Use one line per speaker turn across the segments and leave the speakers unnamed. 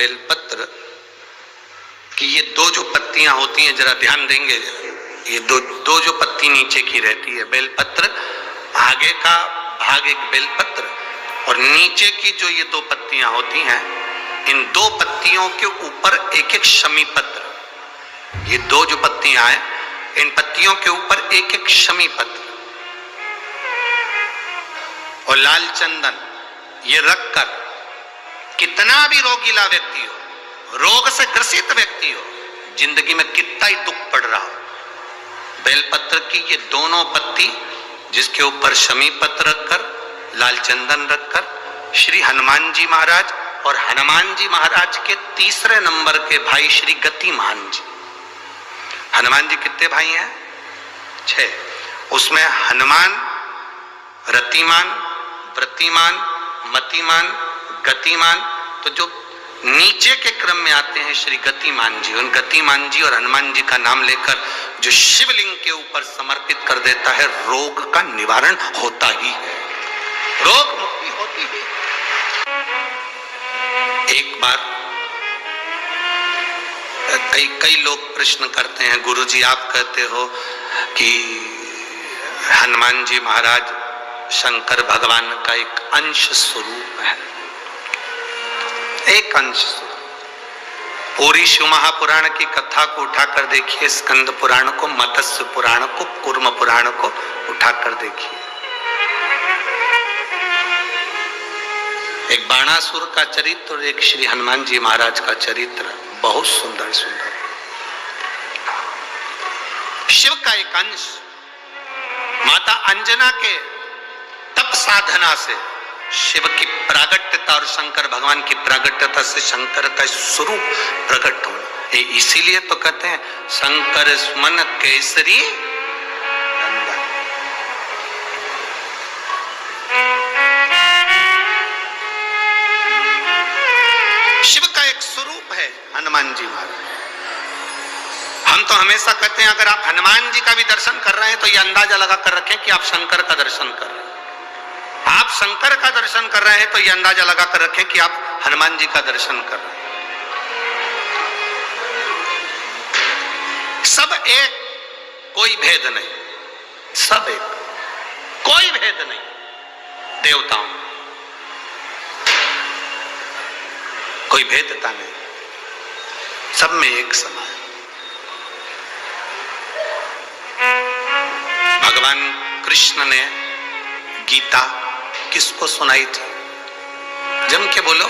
बेलपत्र कि ये दो जो पत्तियां होती हैं, जरा ध्यान देंगे, ये दो जो पत्ती नीचे की रहती है बेलपत्र, आगे का भाग एक बेलपत्र और नीचे की जो ये दो पत्तियां होती हैं, इन दो पत्तियों के ऊपर एक एक शमी पत्र। ये दो जो पत्तियां हैं, इन पत्तियों के ऊपर एक एक शमी पत्र और लाल चंदन ये रखकर कितना भी रोगीला व्यक्ति हो, रोग से ग्रसित व्यक्ति हो, जिंदगी में कितना ही दुख पड़ रहा हो, बेलपत्र की ये दोनों पत्ती जिसके ऊपर शमी पत्र रखकर, लाल चंदन रखकर श्री हनुमान जी महाराज और हनुमान जी महाराज के तीसरे नंबर के भाई श्री गतिमान जी। हनुमान जी कितने भाई हैं? 6। उसमें हनुमान, रतिमान, व्रतिमान, मतिमान, गतिमान, तो जो नीचे के क्रम में आते हैं श्री गतिमान जी, उन गतिमान जी और हनुमान जी का नाम लेकर जो शिवलिंग के ऊपर समर्पित कर देता है, रोग का निवारण होता ही है, रोग मुक्ति होती है। एक बार कई लोग प्रश्न करते हैं, गुरुजी आप कहते हो कि हनुमान जी महाराज शंकर भगवान का एक अंश स्वरूप है, एक अंश स्वरूप। पूरी शिव महापुराण की कथा को उठाकर देखिए, स्कंद पुराण को, मत्स्य पुराण को, कूर्म पुराण को उठाकर देखिए। एक बाणासुर का चरित्र और एक श्री हनुमान जी महाराज का चरित्र, बहुत सुंदर सुंदर। शिव का एक अंश माता अंजना के तप साधना से शिव की प्रागट्यता और शंकर भगवान की प्रागट्यता से शंकर का स्वरूप प्रकट होना, इसीलिए तो कहते हैं शंकर सुमन केसरी नंदन। शिव का एक स्वरूप है हनुमान जी महाराज। हम तो हमेशा कहते हैं अगर आप हनुमान जी का भी दर्शन कर रहे हैं तो ये अंदाजा लगा कर रखें कि आप शंकर का दर्शन कर रहे हैं। आप शंकर का दर्शन कर रहे हैं तो ये अंदाजा लगा कर रखें कि आप हनुमान जी का दर्शन कर रहे हैं। सब एक, कोई भेद नहीं, सब एक, कोई भेद नहीं देवताओं में, कोई भेदता नहीं, सब में एक समान। भगवान कृष्ण ने गीता किसको सुनाई थी? जम के बोलो,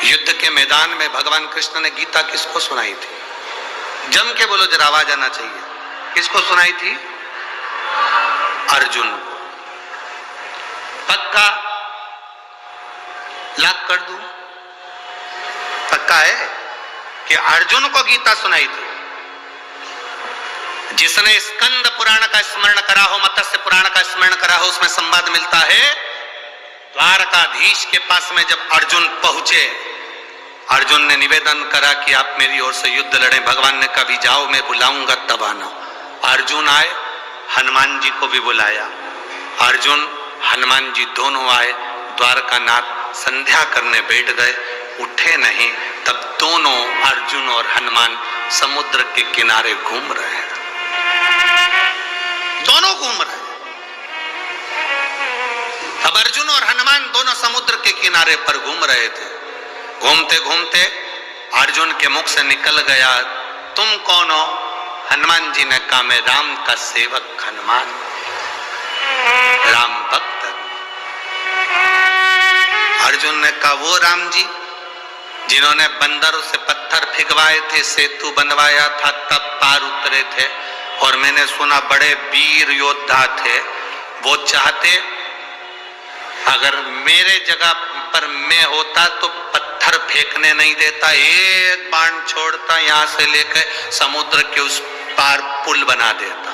युद्ध के मैदान में भगवान कृष्ण ने गीता किसको सुनाई थी? जम के बोलो, जरा आवाज आना चाहिए। किसको सुनाई थी? अर्जुन को। पक्का लाख कर दूं? पक्का है कि अर्जुन को गीता सुनाई थी। जिसने स्कंद पुराण का स्मरण करा हो, मत्स्य पुराण का स्मरण करा हो, उसमें संवाद मिलता है द्वारकाधीश के पास में जब अर्जुन पहुंचे, अर्जुन ने निवेदन करा कि आप मेरी ओर से युद्ध लड़ें। भगवान ने कभी जाओ, मैं बुलाऊंगा तब आना। अर्जुन आए, हनुमान जी को भी बुलाया। अर्जुन हनुमान जी दोनों आए, द्वारकानाथ संध्या करने बैठ गए, उठे नहीं। तब दोनों अर्जुन और हनुमान समुद्र के किनारे घूम रहे हैं, दोनों घूम रहे हैं। अब अर्जुन और हनुमान दोनों समुद्र के किनारे पर घूम रहे थे। घूमते घूमते अर्जुन के मुख से निकल गया, तुम कौन हो? हनुमान जी ने कहा, मैं राम का सेवक हनुमान, राम भक्त। अर्जुन ने कहा, वो राम जी जिन्होंने बंदरों से पत्थर फिगवाए थे, सेतु बनवाया था, तब पार उतरे थे, और मैंने सुना बड़े वीर योद्धा थे। वो चाहते अगर मेरे जगह पर मैं होता तो पत्थर फेंकने नहीं देता, एक बाण छोड़ता, यहां से लेकर समुद्र के उस पार पुल बना देता।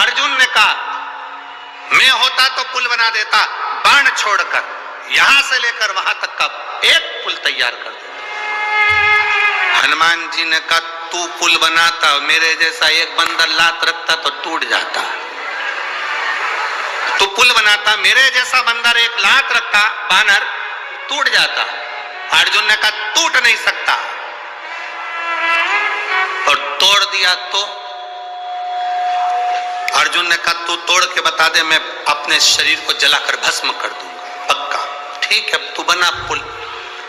अर्जुन ने कहा, मैं होता तो पुल बना देता, बाण छोड़कर यहां से लेकर वहां तक का एक पुल तैयार कर देता। हनुमान जी ने कहा, तू पुल बनाता, मेरे जैसा एक बंदर लात रखता तो टूट जाता। तू पुल बनाता, मेरे जैसा बंदर एक लात रखता, बानर टूट जाता। अर्जुन ने कहा टूट नहीं सकता, और तोड़ दिया तो अर्जुन ने कहा तू तोड़ के बता दे, मैं अपने शरीर को जलाकर भस्म कर दूंगा। पक्का, ठीक है, तू बना पुल।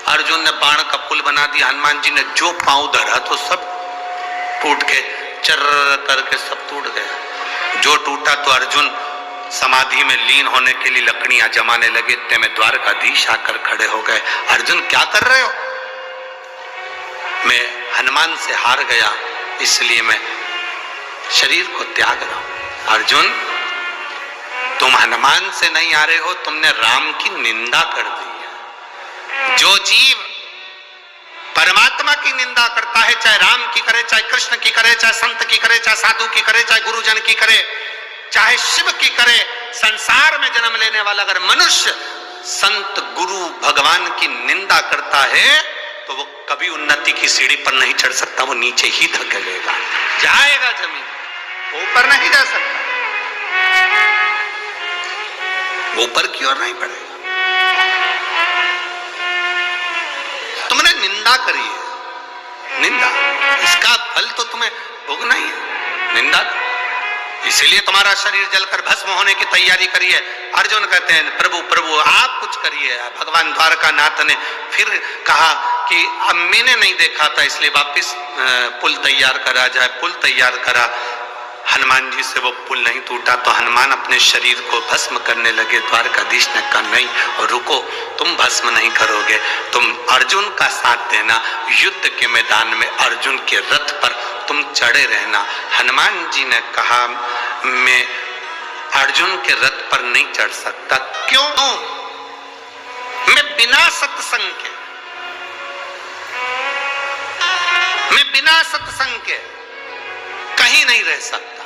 अर्जुन ने बाण का पुल बना दिया। हनुमान जी ने जो पांव धरा तो सब टूट के चर करके सब टूट गया। जो टूटा तो अर्जुन समाधि में लीन होने के लिए लकड़ियां जमाने लगे। इतने में द्वारकाधीश आकर खड़े हो गए। अर्जुन क्या कर रहे हो? मैं हनुमान से हार गया, इसलिए मैं शरीर को त्याग रहा हूं। अर्जुन, तुम हनुमान से नहीं आ रहे हो, तुमने राम की निंदा कर दी है। जो जीव परमात्मा की निंदा करता है, चाहे राम की करे, चाहे कृष्ण की करे, चाहे संत की करे, चाहे साधु की करे, चाहे गुरुजन की करे, चाहे शिव की करे, संसार में जन्म लेने वाला अगर मनुष्य संत गुरु भगवान की निंदा करता है तो वो कभी उन्नति की सीढ़ी पर नहीं चढ़ सकता, वो नीचे ही धकेलेगा, जाएगा जमीन, ऊपर नहीं जा सकता, ऊपर की ओर नहीं बढ़ेगा। तुमने निंदा करी है, निंदा, इसका फल तो तुम्हें भोगना ही है, निंदा। इसीलिए तुम्हारा शरीर जलकर भस्म होने की तैयारी करी है। अर्जुन कहते हैं प्रभु प्रभु आप कुछ करिए। भगवान द्वारकानाथ ने फिर कहा कि अब मैंने नहीं देखा था, इसलिए वापिस पुल तैयार करा जाए। पुल तैयार करा, हनुमान जी से वो पुल नहीं टूटा तो हनुमान अपने शरीर को भस्म करने लगे। द्वारकाधीश ने कहा नहीं, और रुको, तुम भस्म नहीं करोगे, तुम अर्जुन का साथ देना, युद्ध के मैदान में अर्जुन के रथ पर तुम चढ़े रहना। हनुमान जी ने कहा मैं अर्जुन के रथ पर नहीं चढ़ सकता। क्यों? मैं बिना सत्संग के, मैं बिना सत्संग के कहीं नहीं रह सकता।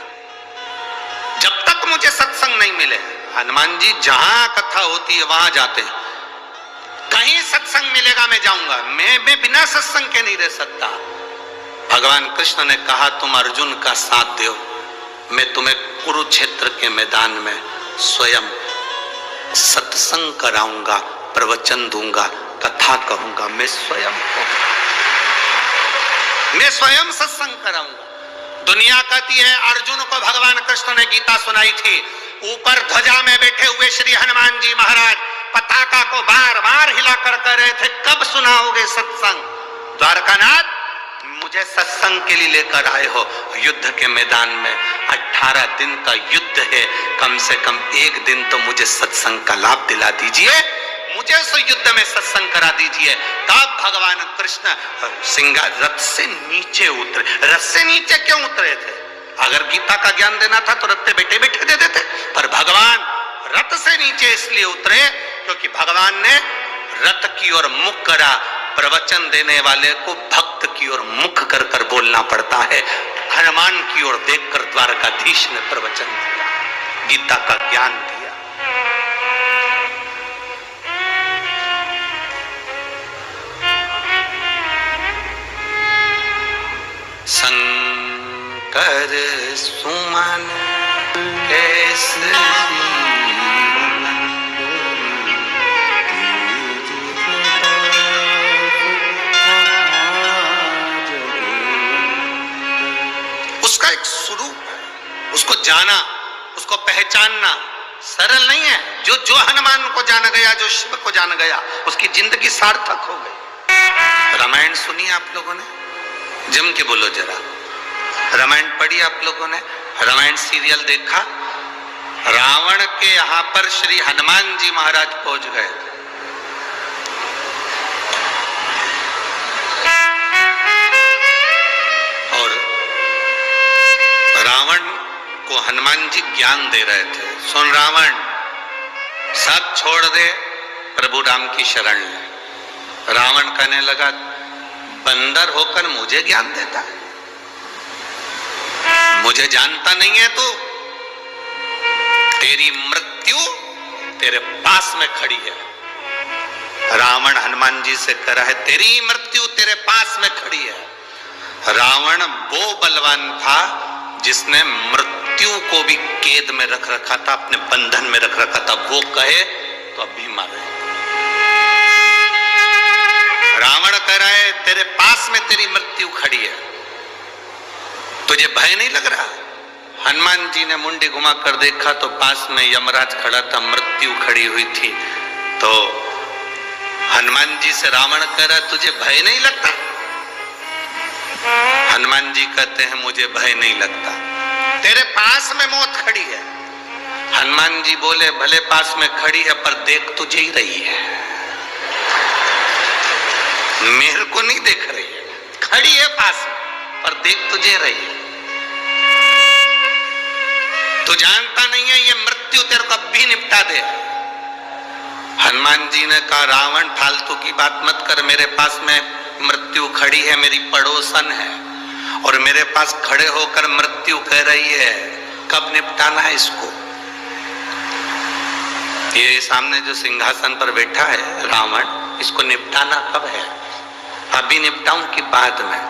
जब तक मुझे सत्संग नहीं मिले, हनुमान जी जहां कथा होती है वहां जाते हैं, कहीं सत्संग मिलेगा मैं जाऊंगा, मैं बिना सत्संग के नहीं रह सकता। भगवान कृष्ण ने कहा तुम अर्जुन का साथ दो, मैं तुम्हें कुरुक्षेत्र के मैदान में स्वयं सत्संग कराऊंगा, प्रवचन दूंगा, कथा कहूंगा, मैं स्वयं सत्संग कराऊंगा। दुनिया कहती है अर्जुन को भगवान कृष्ण ने गीता सुनाई थी। ऊपर ध्वजा में बैठे हुए श्री हनुमान जी महाराज पताका को बार बार हिलाकर कह रहे थे कब सुनाओगे सत्संग। द्वारकानाथ, मुझे सत्संग के लिए लेकर आए हो, युद्ध के मैदान में 18 दिन का युद्ध है, कम से कम एक दिन तो मुझे सत्संग का लाभ दिला दीजिए, मुझे उस युद्ध में सत्संग करा दीजिए। तब भगवान कृष्ण सिंगार रथ से नीचे उतरे। रथ से नीचे क्यों उतरे थे? अगर गीता का ज्ञान देना था तो रथ पे बैठे बैठे दे देते, पर भगवान रथ से नीचे इसलिए उतरे क्योंकि भगवान ने रथ की ओर मुख करा। प्रवचन देने वाले को भक्त की ओर मुख कर कर बोलना पड़ता है। हनुमान की ओर देखकर द्वारकाधीश ने प्रवचन दिया, गीता का ज्ञान दिया। शंकर सुमन केसरी उसका एक स्वरूप है, उसको जाना, उसको पहचानना सरल नहीं है। जो हनुमान को जान गया, जो शिव को जान गया, उसकी जिंदगी सार्थक हो गई। रामायण सुनी आप लोगों ने? जम के बोलो जरा। रामायण पढ़ी आप लोगों ने? रामायण सीरियल देखा? रावण के यहां पर श्री हनुमान जी महाराज पहुंच गए। और रावण को हनुमान जी ज्ञान दे रहे थे, सुन रावण, सब छोड़ दे, प्रभु राम की शरण ले। रावण कहने लगा बंदर होकर मुझे ज्ञान देता है, मुझे जानता नहीं है तू, तेरी मृत्यु तेरे पास में खड़ी है। रावण हनुमान जी से कह रहा है तेरी मृत्यु तेरे पास में खड़ी है। रावण वो बलवान था जिसने मृत्यु को भी कैद में रख रखा था, अपने बंधन में रख रखा था। वो कहे तो अभी मारे। है तेरे पास में तेरी मृत्यु खड़ी है, तुझे भय नहीं लग रहा? हनुमान जी ने मुंडी घुमा कर देखा तो पास में यमराज खड़ा था, मृत्यु खड़ी हुई थी। तो हनुमान जी से रावण कह रहा तुझे भय नहीं लगता? हनुमान जी कहते हैं मुझे भय नहीं लगता, तेरे पास में मौत खड़ी है। हनुमान जी बोले भले पास में खड़ी है पर देख तुझे ही रही है, मेरे को नहीं देख रही है, खड़ी है पास में पर देख तुझे रही है। तू जानता नहीं है ये मृत्यु तेरे को अब भी निपटा दे। हनुमान जी ने कहा रावण फालतू की बात मत कर, मेरे पास में मृत्यु खड़ी है, मेरी पड़ोसन है और मेरे पास खड़े होकर मृत्यु कह रही है कब निपटाना है इसको। ये सामने जो सिंहासन पर बैठा है रावण, इसको निपटाना कब है? अभी निपटाऊं कि बाद में?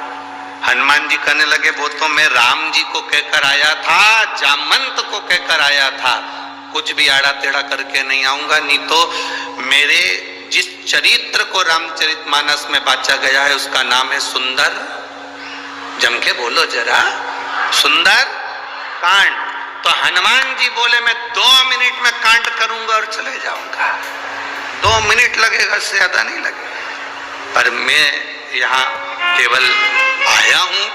हनुमान जी कहने लगे वो तो मैं राम जी को कहकर आया था, जामंत को कहकर आया था, कुछ भी आड़ा टेढ़ा करके नहीं आऊंगा, नहीं तो मेरे जिस चरित्र को रामचरितमानस में बांचा गया है उसका नाम है सुंदर, जम के बोलो जरा, सुंदर कांड। तो हनुमान जी बोले मैं 2 मिनट में कांड करूंगा और चले जाऊंगा, 2 मिनट लगेगा, इससे ज्यादा नहीं लगेगा। पर मैं यहाँ केवल आया हूं,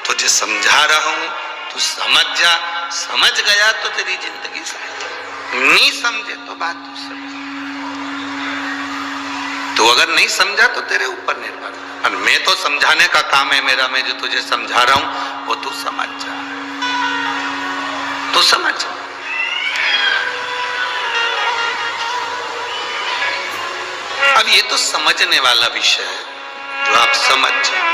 तुझे समझा रहा हूं, तू समझ जा, समझ गया तो तेरी जिंदगी सही, नहीं समझे तो बात दूसरी। तू अगर नहीं समझा तो तेरे ऊपर निर्भर है, और मैं तो समझाने का काम है मेरा, मैं जो तुझे समझा रहा हूं वो तू समझ जा, तू समझ जा। अब ये तो समझने वाला विषय है जो आप समझ जाओ।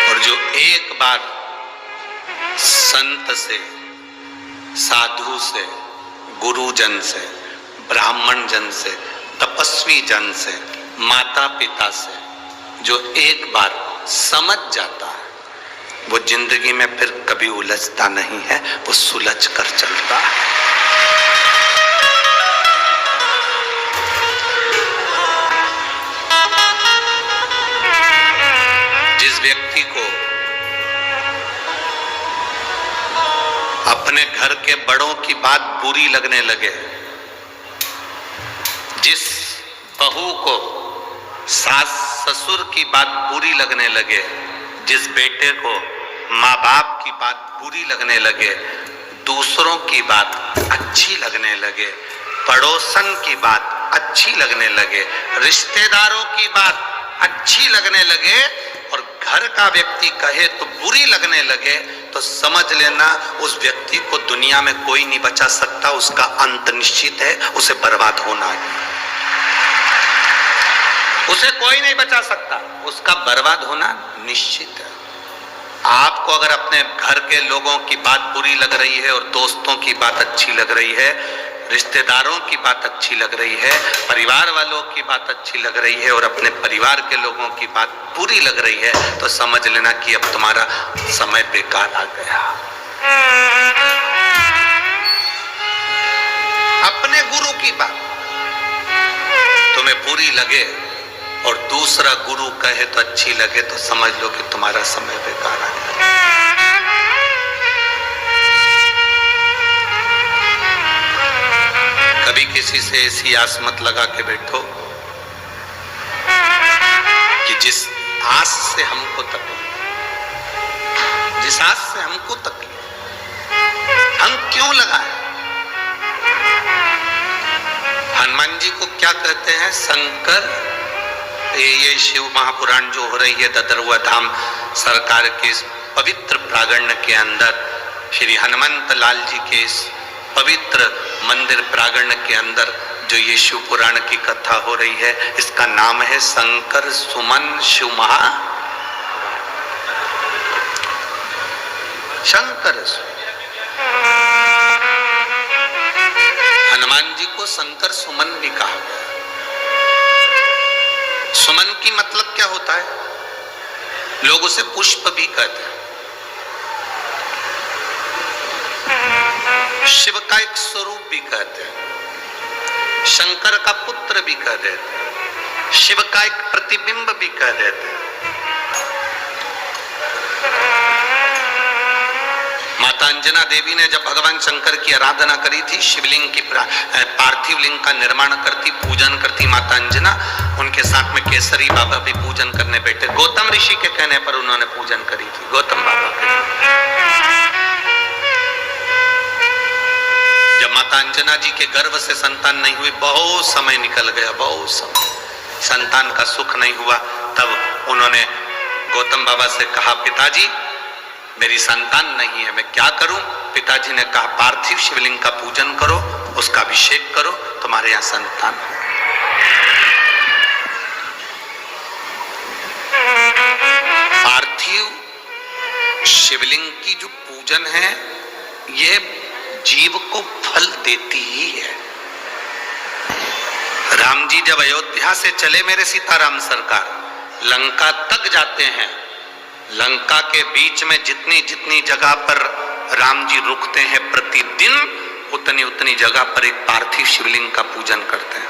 और जो एक बार संत से, साधु से, गुरुजन से, ब्राह्मण जन से, तपस्वी जन से, माता पिता से जो एक बार समझ जाता है वो जिंदगी में फिर कभी उलझता नहीं है, वो सुलझ कर चलता है। जिस व्यक्ति को अपने घर के बड़ों की बात बुरी लगने लगे, जिस बहू को सास ससुर की बात बुरी लगने लगे, जिस बेटे को माँ बाप की बात बुरी लगने लगे, दूसरों की बात अच्छी लगने लगे, पड़ोसन की बात अच्छी लगने लगे, रिश्तेदारों की बात अच्छी लगने लगे और घर का व्यक्ति कहे तो बुरी लगने लगे, तो समझ लेना उस व्यक्ति को दुनिया में कोई नहीं बचा सकता, उसका अंत निश्चित है, उसे बर्बाद होना है, उसे कोई नहीं बचा सकता, उसका बर्बाद होना निश्चित है। आपको अगर अपने घर के लोगों की बात बुरी लग रही है और दोस्तों की बात अच्छी लग रही है, रिश्तेदारों की बात अच्छी लग रही है, परिवार वालों की बात अच्छी लग रही है और अपने परिवार के लोगों की बात बुरी लग रही है, तो समझ लेना कि अब तुम्हारा समय बेकार आ गया। अपने गुरु की बात तुम्हें बुरी लगे और दूसरा गुरु कहे तो अच्छी लगे, तो समझ लो कि तुम्हारा समय बेकार आ गया। कभी किसी से ऐसी आस मत लगा के बैठो कि जिस आस से हमको तकलीफ, जिस आस से हमको तकलीफ, हम क्यों लगाए? हनुमान जी को क्या कहते हैं? शंकर। ये शिव महापुराण जो हो रही है ददरुआ धाम सरकार के इस पवित्र प्रांगण के अंदर, श्री हनुमंत लाल जी के इस पवित्र मंदिर प्रांगण के अंदर जो ये शिव पुराण की कथा हो रही है, इसका नाम है शंकर सुमन शिव महा शंकर। हनुमान जी को शंकर सुमन भी कहा गया। सुमन की मतलब क्या होता है? लोग उसे पुष्प भी कहते हैं। शिव का एक स्वरूप भी कहते हैं, शंकर का पुत्र भी कह देते हैं, शिव का एक प्रतिबिंब भी कह देते हैं। माता अंजना देवी ने जब भगवान शंकर की आराधना करी थी, शिवलिंग की पार्थिव लिंग का निर्माण करती, पूजन करती माता अंजना, उनके साथ में केसरी बाबा भी पूजन करने बैठे। गौतम ऋषि के कहने पर उन्होंने पूजन करी थी, गौतम बाबा के। जब माता अंजना जी के गर्भ से संतान नहीं हुई, बहुत समय निकल गया, बहुत समय, संतान का सुख नहीं हुआ, तब उन्होंने गौतम बाबा से कहा, पिताजी मेरी संतान नहीं है, मैं क्या करूं? पिताजी ने कहा, पार्थिव शिवलिंग का पूजन करो, उसका अभिषेक करो, तुम्हारे यहां संतान हो। पार्थिव शिवलिंग की जो पूजन है, यह जीव को फल देती ही है। राम जी जब अयोध्या से चले, मेरे सीताराम सरकार, लंका तक जाते हैं, लंका के बीच में जितनी जितनी जगह पर राम जी रुकते हैं प्रतिदिन, उतनी उतनी जगह पर एक पार्थिव शिवलिंग का पूजन करते हैं।